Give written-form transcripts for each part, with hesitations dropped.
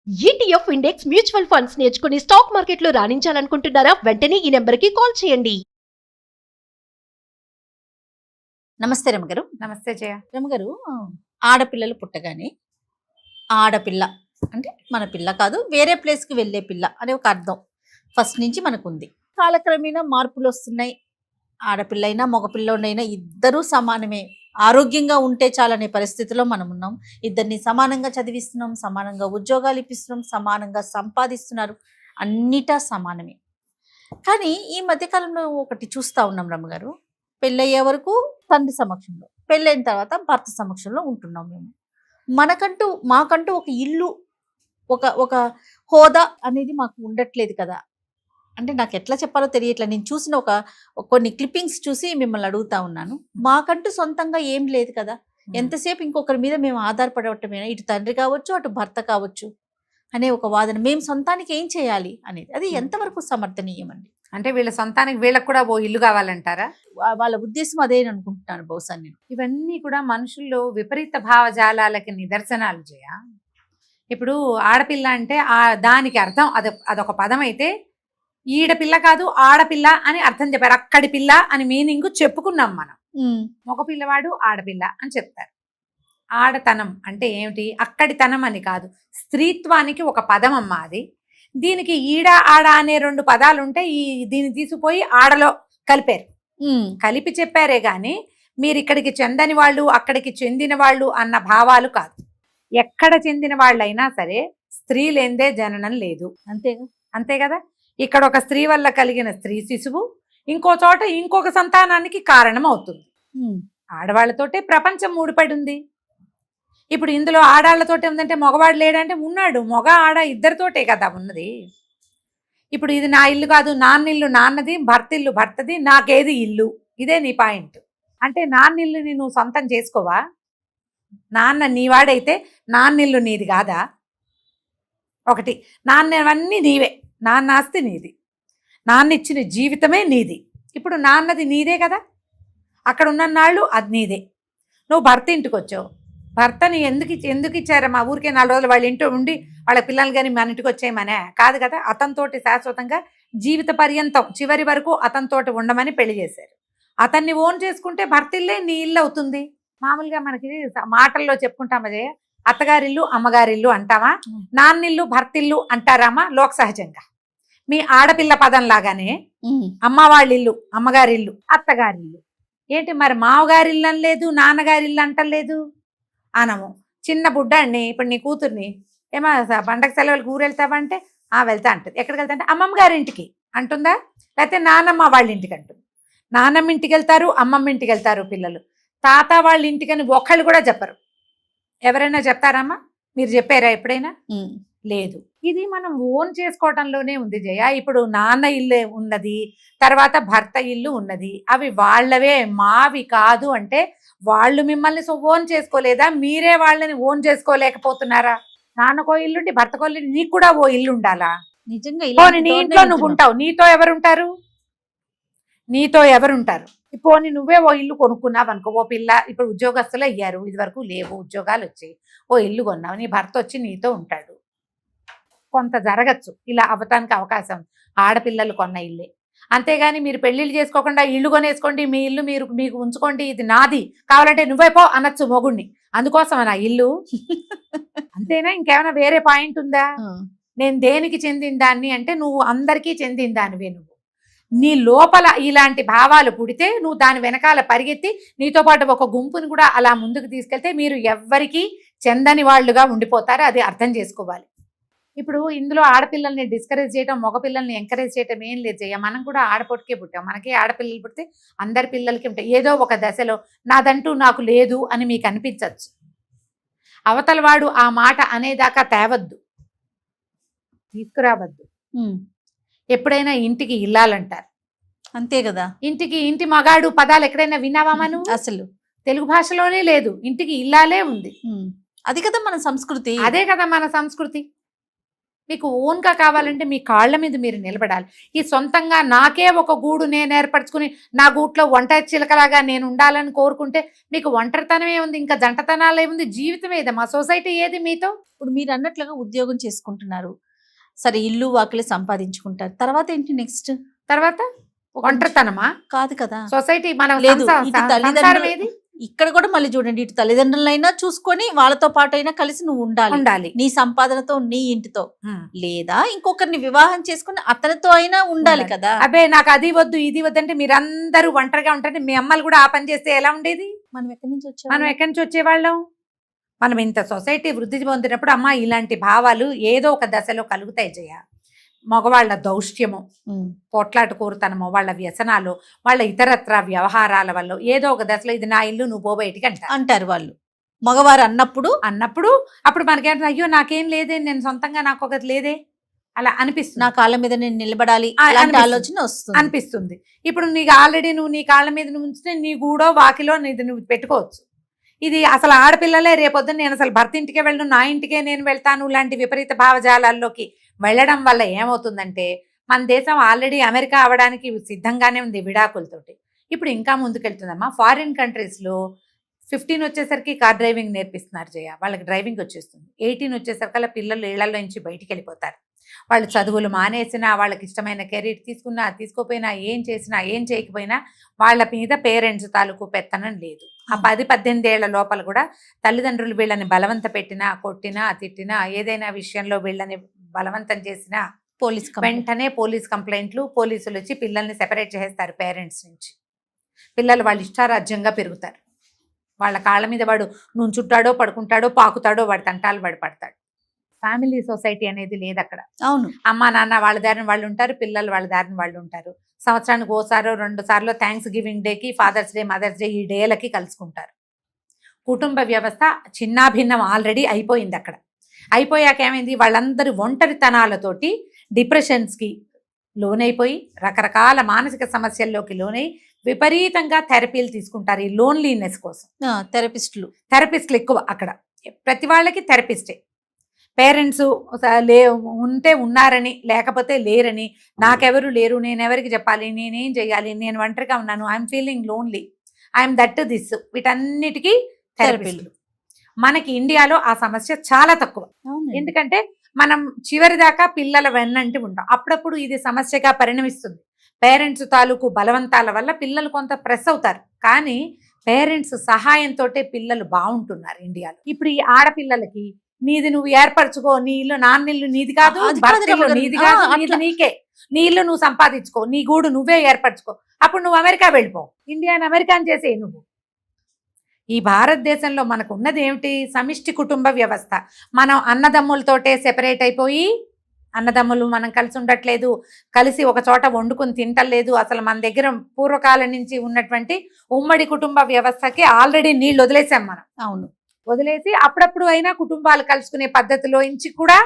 ETF index mutual funds నేర్చుకుని stock మార్కెట్లో రాణించాలనుకుంటున్నారా? వెంటనే ఈ నెంబర్కి కాల్ చేయండి. నమస్తే రమగారు. నమస్తే జయ. రమగారు, ఆడపిల్లలు పుట్టగానే ఆడపిల్ల అంటే మన పిల్ల కాదు, వేరే ప్లేస్కి వెళ్ళే పిల్ల అనే ఒక అర్థం ఫస్ట్ నుంచి మనకు ఉంది. కాలక్రమేణా మార్పులు వస్తున్నాయి. ఆడపిల్లైనా మగపిల్లోనైనా ఇద్దరూ సమానమే, ఆరోగ్యంగా ఉంటే చాలనే పరిస్థితిలో మనం ఉన్నాం. ఇద్దరిని సమానంగా చదివిస్తున్నాం, సమానంగా ఉద్యోగాలు ఇప్పిస్తున్నాం, సమానంగా సంపాదిస్తున్నారు, అన్నిటా సమానమే. కానీ ఈ మధ్యకాలంలో ఒకటి చూస్తూ ఉన్నాం రమ్మగారు, పెళ్ళయ్యే వరకు తండ్రి సమక్షంలో, పెళ్ళైన తర్వాత భర్త సమక్షంలో ఉంటున్నాం మేము. మాకంటూ ఒక ఇల్లు, ఒక ఒక హోదా అనేది మాకు ఉండట్లేదు కదా. అంటే నాకు ఎట్లా చెప్పాలో తెలియట్లేదు. నేను చూసిన కొన్ని క్లిప్పింగ్స్ చూసి మిమ్మల్ని అడుగుతా ఉన్నాను. మాకంటూ సొంతంగా ఏం లేదు కదా, ఎంతసేపు ఇంకొకరి మీద మేము ఆధారపడటమేనా, ఇటు తండ్రి కావచ్చు అటు భర్త కావచ్చు అనే ఒక వాదన. మేము సొంతానికి ఏం చేయాలి అనేది, అది ఎంతవరకు సమర్థనీయం అండి? అంటే వీళ్ళ సొంతానికి వీళ్ళకి కూడా ఓ ఇల్లు కావాలంటారా? వాళ్ళ ఉద్దేశం అదే అనుకుంటున్నాను బహుశా నేను. ఇవన్నీ కూడా మనుషుల్లో విపరీత భావజాలాలకి నిదర్శనాలు జయ. ఇప్పుడు ఆడపిల్ల అంటే దానికి అర్థం అదొక పదం అయితే, ఈడపిల్ల కాదు ఆడపిల్ల అని అర్థం చెప్పారు. అక్కడి పిల్ల అని మీనింగ్ చెప్పుకున్నాం మనం. మగ పిల్లవాడు ఆడపిల్ల అని చెప్తారు. ఆడతనం అంటే ఏమిటి? అక్కడితనం అని కాదు, స్త్రీత్వానికి ఒక పదం అమ్మా అది. దీనికి ఈడ ఆడ అనే రెండు పదాలు ఉంటే దీన్ని తీసుకుపోయి ఆడలో కలిపారు, కలిపి చెప్పారే గాని మీరు ఇక్కడికి చెందని వాళ్ళు అక్కడికి చెందిన వాళ్ళు అన్న భావాలు కాదు. ఎక్కడ చెందిన వాళ్ళైనా సరే స్త్రీ లేందే జననం లేదు, అంతే కదా. ఇక్కడ ఒక స్త్రీ వల్ల కలిగిన స్త్రీ శిశువు ఇంకో చోట ఇంకొక సంతానానికి కారణం అవుతుంది. ఆడవాళ్లతోటే ప్రపంచం ముడిపడి ఉంది. ఇప్పుడు ఇందులో ఆడాళ్లతోటే ఉందంటే మగవాడు లేడంటే ఉన్నాడు, మగ ఆడ ఇద్దరితోటే కదా ఉన్నది. ఇప్పుడు ఇది నా ఇల్లు కాదు, నాన్నిల్లు నాన్నది, భర్తిల్లు భర్తది, నాకేది ఇల్లు, ఇదే నీ పాయింట్. అంటే నాన్నిల్లుని నువ్వు సొంతం చేసుకోవా? నాన్న నీవాడైతే నాన్నిల్లు నీది కాదా? ఒకటి, నాన్నవన్నీ నీవే, నాన్న ఆస్తి నీది, నాన్న ఇచ్చిన జీవితమే నీది. ఇప్పుడు నాన్నది నీదే కదా, అక్కడ ఉన్న నాళ్ళు అది నీదే. నువ్వు భర్త ఇంటికి వచ్చావు, భర్తని ఎందుకు ఇచ్చారా? మా ఊరికే 4 రోజులు వాళ్ళ ఇంట్లో ఉండి వాళ్ళ పిల్లలు కానీ మన ఇంటికి వచ్చేయమనే కాదు కదా. అతనితోటి శాశ్వతంగా జీవిత పర్యంతం చివరి వరకు అతనితోటి ఉండమని పెళ్లి చేశారు. అతన్ని ఓన్ చేసుకుంటే భర్త ఇల్లే నీ ఇల్లు అవుతుంది. మామూలుగా మనకి మాటల్లో చెప్పుకుంటాం అదే, అత్తగారిల్లు అమ్మగారిల్లు అంటామా, నాన్నిల్లు భర్తిల్లు అంటారామా లోక సహజంగా. మీ ఆడపిల్ల పదం లాగానే అమ్మ వాళ్ళిల్లు అమ్మగారిల్లు అత్తగారిల్లు. ఏంటి మరి మావగారిల్లు అనలేదు, నాన్నగారిల్లు అంటలేదు అనము. చిన్న బుడ్డాన్ని ఇప్పుడు నీ కూతుర్ని ఏమో పండగ సెలవులకు ఊరు వెళ్తావంటే వెళ్తా అంటుంది. ఎక్కడికి వెళ్తా అంటే అమ్మమ్మ గారింటికి అంటుందా, లేకపోతే నానమ్మ వాళ్ళ ఇంటికి అంటుంది. నానమ్మ ఇంటికి వెళ్తారు, అమ్మమ్మ ఇంటికి వెళ్తారు పిల్లలు. తాత వాళ్ళ ఇంటికని ఒకళ్ళు కూడా చెప్పరు. ఎవరైనా చెప్తారమ్మా? మీరు చెప్పారా ఎప్పుడైనా? లేదు. ఇది మనం ఓన్ చేసుకోవటంలోనే ఉంది జయ. ఇప్పుడు నాన్న ఇల్లు ఉన్నది, తర్వాత భర్త ఇల్లు ఉన్నది, అవి వాళ్ళవే మావి కాదు అంటే వాళ్ళు మిమ్మల్ని ఓన్ చేసుకోలేదా? మీరే వాళ్ళని ఓన్ చేసుకోలేకపోతున్నారా? నాన్నకో ఇల్లుండి భర్తకో ఇల్లు, నీకు కూడా ఓ ఇల్లు ఉండాలా? నిజంగా నీ ఇంట్లో నువ్వు ఉంటావు, నీతో ఎవరుంటారు? పోనీ నువ్వే ఓ ఇల్లు కొనుక్కున్నావు అనుకో, ఓ పిల్ల ఇప్పుడు ఉద్యోగస్తులు అయ్యారు, ఇది వరకు లేవు, ఉద్యోగాలు వచ్చాయి, ఓ ఇల్లు కొన్నావు, నీ భర్త వచ్చి నీతో ఉంటాడు. కొంత జరగచ్చు, ఇలా అవ్వటానికి అవకాశం ఆడపిల్లలు కొన్న ఇల్లే. అంతేగాని మీరు పెళ్లిళ్ళు చేసుకోకుండా ఇల్లు కొనేసుకోండి, మీ ఇల్లు మీకు ఉంచుకోండి, ఇది నాది, కావాలంటే నువ్వే పో అనొచ్చు మొగుడిని. అందుకోసం నా ఇల్లు అంతేనా? ఇంకేమైనా వేరే పాయింట్ ఉందా? నేను దేనికి చెందిన దాన్ని అంటే నువ్వు అందరికీ చెందిన దానివే. నువ్వు నీ లోపల ఇలాంటి భావాలు పుడితే నువ్వు దాని వెనకాల పరిగెత్తి నీతో పాటు ఒక గుంపుని కూడా అలా ముందుకు తీసుకెళ్తే మీరు ఎవ్వరికీ చెందని వాళ్ళుగా ఉండిపోతారు. అది అర్థం చేసుకోవాలి. ఇప్పుడు ఇందులో ఆడపిల్లల్ని డిస్కరేజ్ చేయడం, మగపిల్లల్ని ఎంకరేజ్ చేయడం ఏం లేదు జయ. మనం కూడా ఆడపొట్టుకే పుట్టాం, మనకి ఆడపిల్లలు పుడితే అందరి పిల్లలకి ఉంటాయి. ఏదో ఒక దశలో నాదంటూ నాకు లేదు అని మీకు అనిపించవచ్చు. అవతల వాడు ఆ మాట అనేదాకా తేవద్దు, తీసుకురావద్దు. ఎప్పుడైనా ఇంటికి ఇల్లాలంటారు, అంతే కదా. ఇంటి మగాడు పదాలు ఎక్కడైనా విన్నావా మనం? అసలు తెలుగు భాషలోనే లేదు, ఇంటికి ఇల్లాలే ఉంది. అది కదా మన సంస్కృతి. అదే కదా మన సంస్కృతి. మీకు ఓన్గా కావాలంటే మీ కాళ్ళ మీద మీరు నిలబడాలి. ఈ సొంతంగా నాకే ఒక గూడు నేను ఏర్పరచుకుని నా గూట్లో వంట చిలకలాగా నేను ఉండాలని కోరుకుంటే మీకు ఒంటరితనమే ఉంది, ఇంకా జంటతనాలు ఏముంది, జీవితం ఏది, మా సొసైటీ ఏది మీతో? ఇప్పుడు మీరు అన్నట్లుగా ఉద్యోగం చేసుకుంటున్నారు, సరే ఇల్లు వాకిలి సంపాదించుకుంటారు, తర్వాత ఏంటి నెక్స్ట్? తర్వాత ఒంటరితనమా? కాదు కదా, సొసైటీ మనం లేదు, సంసారం ఇటు తల్లిదండ్రులు ఏది? ఇక్కడ కూడా మళ్ళీ చూడండి, ఇటు తల్లిదండ్రులైనా చూసుకొని వాళ్ళతో పాటు అయినా కలిసి నువ్వు ఉండాలి, నీ సంపాదనతో నీ ఇంటితో, లేదా ఇంకొకరిని వివాహం చేసుకుని అతనితో అయినా ఉండాలి కదా. అబ్బే నాకు అది వద్దు ఇది వద్దు అంటే మీరందరూ ఒంటరిగా ఉంటారంటే మీ అమ్మలు కూడా ఆ పని చేస్తే ఎలా ఉండేది? మనం ఎక్కడి నుంచి మనం ఎక్కడి నుంచి వచ్చేవాళ్ళం? మనం ఇంత సొసైటీ వృద్ధి పొందినప్పుడు అమ్మ ఇలాంటి భావాలు ఏదో ఒక దశలో కలుగుతాయి జయ. మగవాళ్ళ దౌష్ట్యము, పోట్లాట కోరుతనము, వాళ్ళ వ్యసనాలు, వాళ్ళ ఇతరత్ర వ్యవహారాల వల్ల ఏదో ఒక దశలో ఇది నా ఇల్లు నువ్వు పోబయటికి అంటారు వాళ్ళు. మగవారు అన్నప్పుడు అప్పుడు మనకేంటే అయ్యో నాకేం లేదే, నేను సొంతంగా నాకు ఒకటి లేదే అలా అనిపిస్తుంది. నా కాళ్ళ మీద నేను నిలబడాలి అలాంటి ఆలోచన వస్తుంది అనిపిస్తుంది. ఇప్పుడు నీకు ఆల్రెడీ నువ్వు నీ కాళ్ళ మీద నువ్వు ఉంచితే నీ గూడో వాకిలో నీది నువ్వు పెట్టుకోవచ్చు. ఇది అసలు ఆడపిల్లలే రేపొద్దున నేను అసలు భర్త ఇంటికే వెళ్ళను, నా ఇంటికే నేను వెళ్తాను లాంటి విపరీత భావజాలాల్లోకి వెళ్ళడం వల్ల ఏమవుతుందంటే మన దేశం ఆల్రెడీ అమెరికా అవడానికి సిద్ధంగానే ఉంది విడాకులతోటి. ఇప్పుడు ఇంకా ముందుకెళ్తుందమ్మా. ఫారిన్ కంట్రీస్లో 15 వచ్చేసరికి కార్ డ్రైవింగ్ నేర్పిస్తున్నారు జయ, వాళ్ళకి డ్రైవింగ్ వచ్చేస్తుంది. 18 వచ్చేసరికల్లా పిల్లలు ఇళ్లలో నుంచి బయటికి వెళ్ళిపోతారు. వాళ్ళు చదువులు మానేసినా, వాళ్ళకి ఇష్టమైన కెరీర్ తీసుకున్నా తీసుకోపోయినా, ఏం చేసినా ఏం చేయకపోయినా వాళ్ళ మీద పేరెంట్స్ తాలూకు పెత్తనం లేదు. ఆ 10-18 ఏళ్ల లోపల కూడా తల్లిదండ్రులు వీళ్ళని బలవంత పెట్టినా, కొట్టినా, తిట్టినా, ఏదైనా విషయంలో వీళ్ళని బలవంతం చేసినా వెంటనే పోలీస్ కంప్లైంట్లు, పోలీసులు వచ్చి పిల్లల్ని సెపరేట్ చేస్తారు పేరెంట్స్ నుంచి. పిల్లలు వాళ్ళ ఇష్టారాజ్యంగా పెరుగుతారు. వాళ్ళ కాళ్ళ మీద వాడు నుంచుంటాడో పడుకుంటాడో పాకుతాడో వాడి తంటాలు వాడు పడతాడు. ఫ్యామిలీ సొసైటీ అనేది లేదు అక్కడ. అవును, అమ్మ నాన్న వాళ్ళ దారిని వాళ్ళు ఉంటారు, పిల్లలు వాళ్ళ దారిని వాళ్ళు ఉంటారు. సంవత్సరానికి ఓసారో 2 సార్లు థ్యాంక్స్ గివింగ్ డేకి, ఫాదర్స్ డే, మదర్స్ డే, ఈ డేలకి కలుసుకుంటారు. కుటుంబ వ్యవస్థ చిన్నాభిన్నం ఆల్రెడీ అయిపోయింది అక్కడ. అయిపోయాక ఏమైంది, వాళ్ళందరూ ఒంటరితనాలతోటి డిప్రెషన్స్కి లోనైపోయి రకరకాల మానసిక సమస్యల్లోకి లోనై విపరీతంగా థెరపీలు తీసుకుంటారు ఈ లోన్లీనెస్ కోసం. థెరపిస్టులు ఎక్కువ అక్కడ, ప్రతి వాళ్ళకి థెరపిస్టే. పేరెంట్స్ ఉంటే ఉన్నారని, లేకపోతే లేరని, నాకెవరు లేరు, నేను ఎవరికి చెప్పాలి, నేనేం చేయాలి, నేను ఒంటరిగా ఉన్నాను, I'm feeling lonely, I'm that this, వీటన్నిటికీ థెరపీలు. మనకి ఇండియాలో ఆ సమస్య చాలా తక్కువ. ఎందుకంటే మనం చివరి దాకా పిల్లల వెన్నంటి ఉంటాం. అప్పుడప్పుడు ఇది సమస్యగా పరిణమిస్తుంది. పేరెంట్స్ తాలూకు బలవంతాల వల్ల పిల్లలు కొంత ప్రెస్ అవుతారు, కానీ పేరెంట్స్ సహాయంతో పిల్లలు బాగుంటున్నారు ఇండియాలో. ఇప్పుడు ఈ ఆడపిల్లలకి నీది నువ్వు ఏర్పరచుకో, నీ ఇల్లు నాన్న ఇల్లు నీది కాదు, భర్త ఇల్లు నీది కాదు, నీది నీకే, నీ ఇల్లు నువ్వు సంపాదించుకో, నీ గూడు నువ్వే ఏర్పరచుకో, అప్పుడు నువ్వు అమెరికా వెళ్ళిపో, ఇండియాని అమెరికాని చేసే నువ్వు. ఈ భారతదేశంలో మనకు ఉన్నది ఏమిటి, సమిష్టి కుటుంబ వ్యవస్థ. మనం అన్నదమ్ములతోటే సెపరేట్ అయిపోయి, అన్నదమ్ములు మనం కలిసి ఉండట్లేదు, కలిసి ఒక చోట వండుకొని తింటలేదు. అసలు మన దగ్గర పూర్వకాలం నుంచి ఉన్నటువంటి ఉమ్మడి కుటుంబ వ్యవస్థకి ఆల్రెడీ నీళ్ళు వదిలేసాం మనం. అవును, వదిలేసి అప్పుడప్పుడు అయినా కుటుంబాలు కలుసుకునే పద్ధతిలో ఇంచి కూడా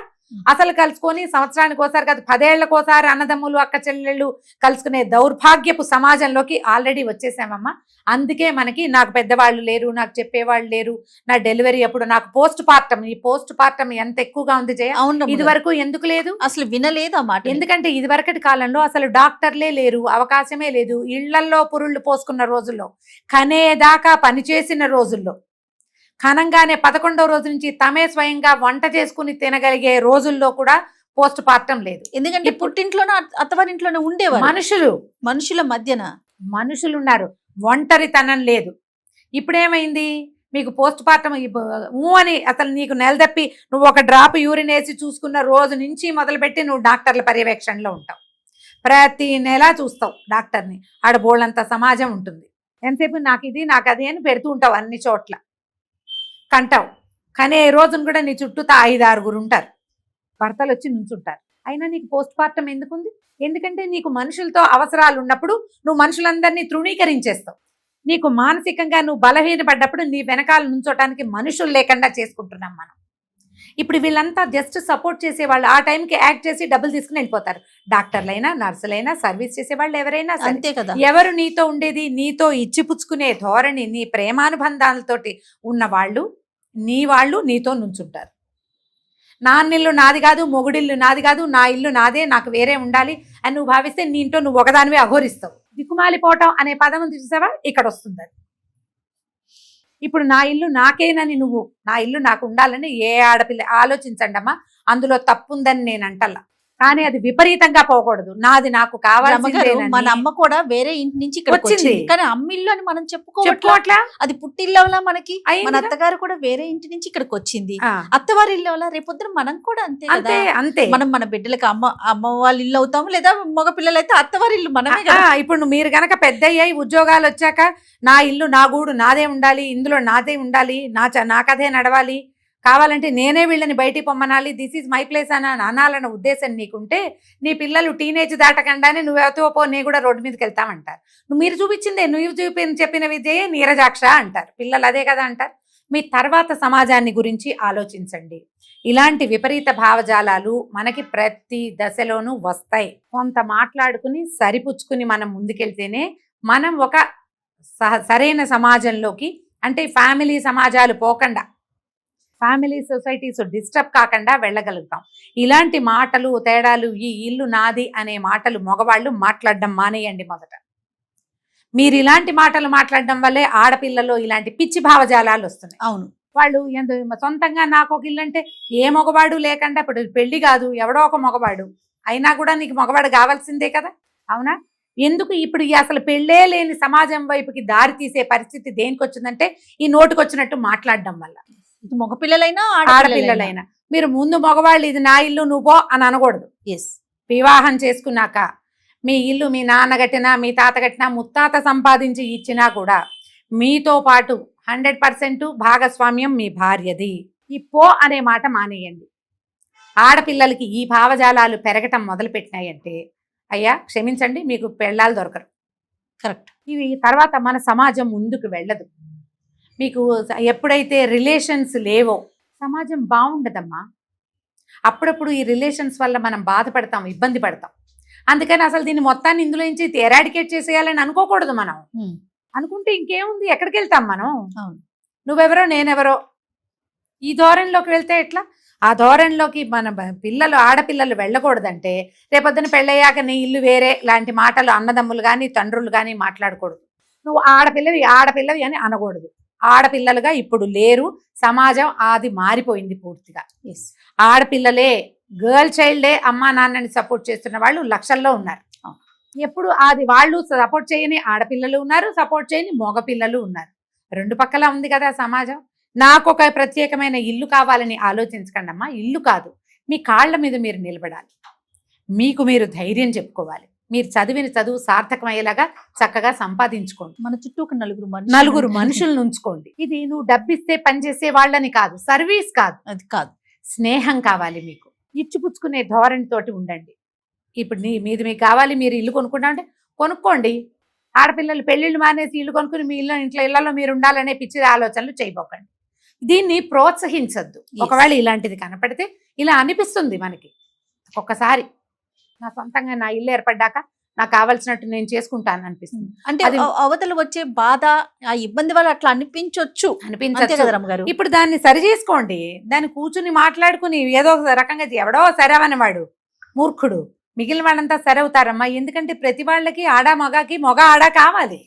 అసలు కలుసుకొని సంవత్సరానికి ఒకసారి కాదు 10 ఏళ్లకోసారి అన్నదమ్ములు అక్క చెల్లెళ్ళు కలుసుకునే దౌర్భాగ్యపు సమాజంలోకి ఆల్రెడీ వచ్చేసామమ్మా. అందుకే మనకి నాకు పెద్దవాళ్ళు లేరు, నాకు చెప్పేవాళ్ళు లేరు, నా డెలివరీ అప్పుడు నాకు పోస్ట్ పార్టం, ఈ పోస్ట్ పార్టం ఎంత ఎక్కువగా ఉంది జయ. ఇది వరకు ఎందుకు లేదు, అసలు వినలేదు ఆ మాట. ఎందుకంటే ఇది వరకటి కాలంలో అసలు డాక్టర్లే లేరు, అవకాశమే లేదు. ఇళ్లల్లో పురుళ్ళు పోసుకున్న రోజుల్లో, కనేదాకా పనిచేసిన రోజుల్లో, ఖనంగానే 11వ రోజు నుంచి తమే స్వయంగా వంట చేసుకుని తినగలిగే రోజుల్లో కూడా పోస్ట్ పార్టం లేదు. ఎందుకంటే పుట్టింట్లోనే అత్తవారింట్లోనే ఉండేవారు మనుషుల మధ్యన మనుషులు ఉన్నారు, ఒంటరితనం లేదు. ఇప్పుడేమైంది, మీకు పోస్ట్ పార్టం అని అసలు నీకు నెలదప్పి నువ్వు ఒక డ్రాప్ యూరిన్ వేసి చూసుకున్న రోజు నుంచి మొదలుపెట్టి నువ్వు డాక్టర్ల పర్యవేక్షణలో ఉంటావు. ప్రతి నెల చూస్తావు డాక్టర్ని. ఆడ బోళ్ళంత సమాజం ఉంటుంది. ఎంతసేపు నాకు ఇది నాకు అది అని పెడుతూ ఉంటావు అన్ని చోట్ల, కంటావు. కానీ ఏ రోజున కూడా నీ చుట్టూ 5-6 ఉంటారు, భర్తలు వచ్చి నుంచుంటారు. అయినా నీకు పోస్ట్ పార్టం ఎందుకుంది? ఎందుకంటే నీకు మనుషులతో అవసరాలు ఉన్నప్పుడు నువ్వు మనుషులందరినీ తృణీకరించేస్తావు. నీకు మానసికంగా నువ్వు బలహీనపడ్డప్పుడు నీ వెనకాల నుంచోటానికి మనుషులు లేకుండా చేసుకుంటున్నాం మనం. ఇప్పుడు వీళ్ళంతా జస్ట్ సపోర్ట్ చేసేవాళ్ళు, ఆ టైంకి యాక్ట్ చేసి డబ్బులు తీసుకుని వెళ్ళిపోతారు. డాక్టర్లైనా, నర్సులైనా, సర్వీస్ చేసేవాళ్ళు ఎవరైనా అంతే కదా. ఎవరు నీతో ఉండేది, నీతో ఇచ్చిపుచ్చుకునే ధోరణి, నీ ప్రేమానుబంధాలతోటి ఉన్న వాళ్ళు, నీ వాళ్ళు నీతో నుంచుంటారు. నాన్నిల్లు నాది కాదు, మొగుడిల్లు నాది కాదు, నా ఇల్లు నాదే, నాకు వేరే ఉండాలి అని నువ్వు భావిస్తే నీ ఇంట్లో నువ్వు ఒకదానివే అఘోరిస్తావు. దిక్కుమాలిపోవటం అనే పదం ఉంది చూసావా, ఇక్కడ వస్తుంది అది. ఇప్పుడు నా ఇల్లు నాకేనని నువ్వు, నా ఇల్లు నాకు ఉండాలని ఏ ఆడపిల్ల ఆలోచించండి అమ్మా, అందులో తప్పుందని నేను అంటల్లా. కానీ అది విపరీతంగా పోకూడదు. నాది నాకు కావాల్సిందే. మన అమ్మ కూడా వేరే ఇంటి నుంచి ఇక్కడ వచ్చింది. వచ్చింది, కానీ అమ్మిల్లు అని మనం చెప్పుకోవట్లా. చెప్పుకోవట్లా, అది పుట్టిల్లు మనకి. అయింది మన కదా. అత్తగారు కూడా వేరే ఇంటి నుంచి ఇక్కడికి వచ్చింది, ఆ, అత్తవారి ఇల్లు వల్ల రేపొద్దున మనం కూడా అంతే కదా. అంతే అంతే. మనం మన బిడ్డలకి అమ్మ వాళ్ళ ఇల్లు అవుతాము, లేదా మగ పిల్లలు అయితే అత్తవారి ఇల్లు మనమే ఆ, కదా. ఇప్పుడు మీరు గనక పెద్ద అయ్యాయి, ఉద్యోగాలు వచ్చాక నా ఇల్లు నా గూడు నాదే ఉండాలి, ఇందులో నాదే ఉండాలి, నా కథే నడవాలి, కావాలంటే నేనే వీళ్ళని బయటికి పొమ్మనాలి, దిస్ ఈజ్ మై ప్లేస్ అని అనాలన్న ఉద్దేశం నీకుంటే నీ పిల్లలు టీనేజ్ దాటకుండానే నువ్వెవతో పో, నీ కూడా రోడ్డు మీదకి వెళ్తామంటారు. మీరు చూపించిందే, నువ్వు చెప్పిన విద్యయే నీరజాక్ష అంటారు పిల్లలు, అదే కదా అంటారు. మీ తర్వాత సమాజాన్ని గురించి ఆలోచించండి. ఇలాంటి విపరీత భావజాలాలు మనకి ప్రతి దశలోనూ వస్తాయి. కొంత మాట్లాడుకుని సరిపుచ్చుకుని మనం ముందుకెళ్తేనే మనం ఒక సరైన సమాజంలోకి, అంటే ఫ్యామిలీ సమాజాలు పోకుండా, ఫ్యామిలీ సొసైటీస్ డిస్టర్బ్ కాకుండా వెళ్ళగలుగుతాం. ఇలాంటి మాటలు తేడాలు, ఈ ఇల్లు నాది అనే మాటలు మగవాళ్ళు మాట్లాడడం మానేయండి మొదట. మీరు ఇలాంటి మాటలు మాట్లాడడం వల్లే ఆడపిల్లలో ఇలాంటి పిచ్చి భావజాలాలు వస్తున్నాయి. అవును, వాళ్ళు సొంతంగా నాకు ఒక ఇల్లు అంటే ఏ మగవాడు లేకుండా, ఇప్పుడు పెళ్లి కాదు ఎవడో ఒక మగవాడు అయినా కూడా నీకు మగవాడు కావాల్సిందే కదా, అవునా? ఎందుకు ఇప్పుడు అసలు పెళ్ళే లేని సమాజం వైపుకి దారి తీసే పరిస్థితి దేనికి వచ్చిందంటే ఈ నోటుకొచ్చినట్టు మాట్లాడడం వల్ల. మగ పిల్లలైనా ఆడపిల్లలైనా మీరు ముందు మగవాళ్ళు ఇది నా ఇల్లు నువ్వో అని అనకూడదు. ఎస్, వివాహం చేసుకున్నాక మీ ఇల్లు మీ నాన్న కట్టినా, మీ తాత కట్టినా, ముత్తాత సంపాదించి ఇచ్చినా కూడా మీతో పాటు 100% భాగస్వామ్యం మీ భార్యది. ఈ పో అనే మాట మానేయండి. ఆడపిల్లలకి ఈ భావజాలాలు పెరగటం మొదలు పెట్టినాయంటే అయ్యా క్షమించండి, మీకు పెళ్ళాలు దొరకరు. కరెక్ట్. ఇవి తర్వాత మన సమాజం ముందుకు వెళ్ళదు. మీకు ఎప్పుడైతే రిలేషన్స్ లేవో సమాజం బాగుండదమ్మా. అప్పుడప్పుడు ఈ రిలేషన్స్ వల్ల మనం బాధపడతాం, ఇబ్బంది పడతాం. అందుకని అసలు దీన్ని మొత్తాన్ని ఇందులో నుంచి ఎరాడికేట్ చేసేయాలని అనుకోకూడదు. మనం అనుకుంటే ఇంకేముంది, ఎక్కడికి వెళ్తాం మనం? నువ్వెవరో నేనెవరో ఈ ధోరణిలోకి వెళ్తే ఎట్లా? ఆ ధోరణిలోకి మన పిల్లలు, ఆడపిల్లలు వెళ్ళకూడదంటే రేపొద్దున పెళ్ళయ్యాక నీ ఇల్లు వేరే లాంటి మాటలు అన్నదమ్ములు కానీ తండ్రులు కానీ మాట్లాడకూడదు. నువ్వు ఆడపిల్లవి అని అనకూడదు. ఆడపిల్లలుగా ఇప్పుడు లేరు, సమాజం అది మారిపోయింది పూర్తిగా. ఆడపిల్లలే, గర్ల్ చైల్డే అమ్మా నాన్నని సపోర్ట్ చేస్తున్న వాళ్ళు లక్షల్లో ఉన్నారు. ఎప్పుడు అది వాళ్ళు సపోర్ట్ చేయని ఆడపిల్లలు ఉన్నారు, సపోర్ట్ చేయని మగపిల్లలు ఉన్నారు. రెండు పక్కల ఉంది కదా సమాజం. నాకు ఒక ప్రత్యేకమైన ఇల్లు కావాలని ఆలోచించకండి అమ్మా. ఇల్లు కాదు, మీ కాళ్ళ మీద మీరు నిలబడాలి, మీకు మీరు ధైర్యం చెప్పుకోవాలి, మీరు చదివిన చదువు సార్థకమయ్యేలాగా చక్కగా సంపాదించుకోండి. మన చుట్టూ ఒక నలుగురు మనుషులను ఉంచుకోండి. ఇది నువ్వు డబ్బిస్తే పనిచేసే వాళ్ళని కాదు, సర్వీస్ కాదు, అది కాదు, స్నేహం కావాలి. మీకు ఇచ్చిపుచ్చుకునే ధోరణితోటి ఉండండి. ఇప్పుడు మీది మీకు కావాలి, మీరు ఇల్లు కొనుక్కుంటా అంటే కొనుక్కోండి. ఆడపిల్లలు పెళ్ళిళ్ళు మానేసి ఇల్లు కొనుక్కుని మీ ఇళ్లలో మీరు ఉండాలనే పిచ్చి ఆలోచనలు చేయబోకండి. దీన్ని ప్రోత్సహించద్దు. ఒకవేళ ఇలాంటిది కనపడితే ఇలా అనిపిస్తుంది మనకి ఒక్కొక్కసారి, నా సొంతంగా నా ఇల్లు ఏర్పడ్డాక నాకు కావాల్సినట్టు నేను చేసుకుంటాను అనిపిస్తుంది. అంటే అవతల వచ్చే బాధ, ఆ ఇబ్బంది వల్ల అట్లా అనిపించవచ్చు. ఇప్పుడు దాన్ని సరి చేసుకోండి. దాన్ని కూర్చుని మాట్లాడుకుని ఏదో ఒక రకంగా ఎవడో సరవనేవాడు మూర్ఖుడు, మిగిలిన వాళ్ళంతా సరవుతారమ్మా. ఎందుకంటే ప్రతి వాళ్ళకి ఆడా మగకి మొగ ఆడా కావాలి.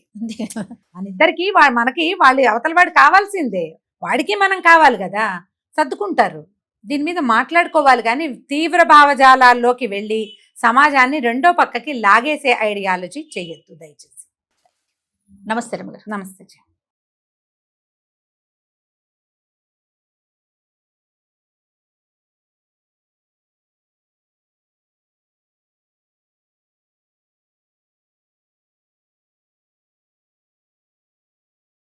మన ఇద్దరికి మనకి వాళ్ళు అవతల వాడు కావాల్సిందే, వాడికి మనం కావాలి కదా, సర్దుకుంటారు. దీని మీద మాట్లాడుకోవాలి. కానీ తీవ్ర భావజాలాల్లోకి వెళ్ళి సమాజాన్ని రెండో పక్కకి లాగేసే ఐడియాలజీ చెయ్యొద్దు దయచేసి. నమస్తే రమగారు. నమస్తే.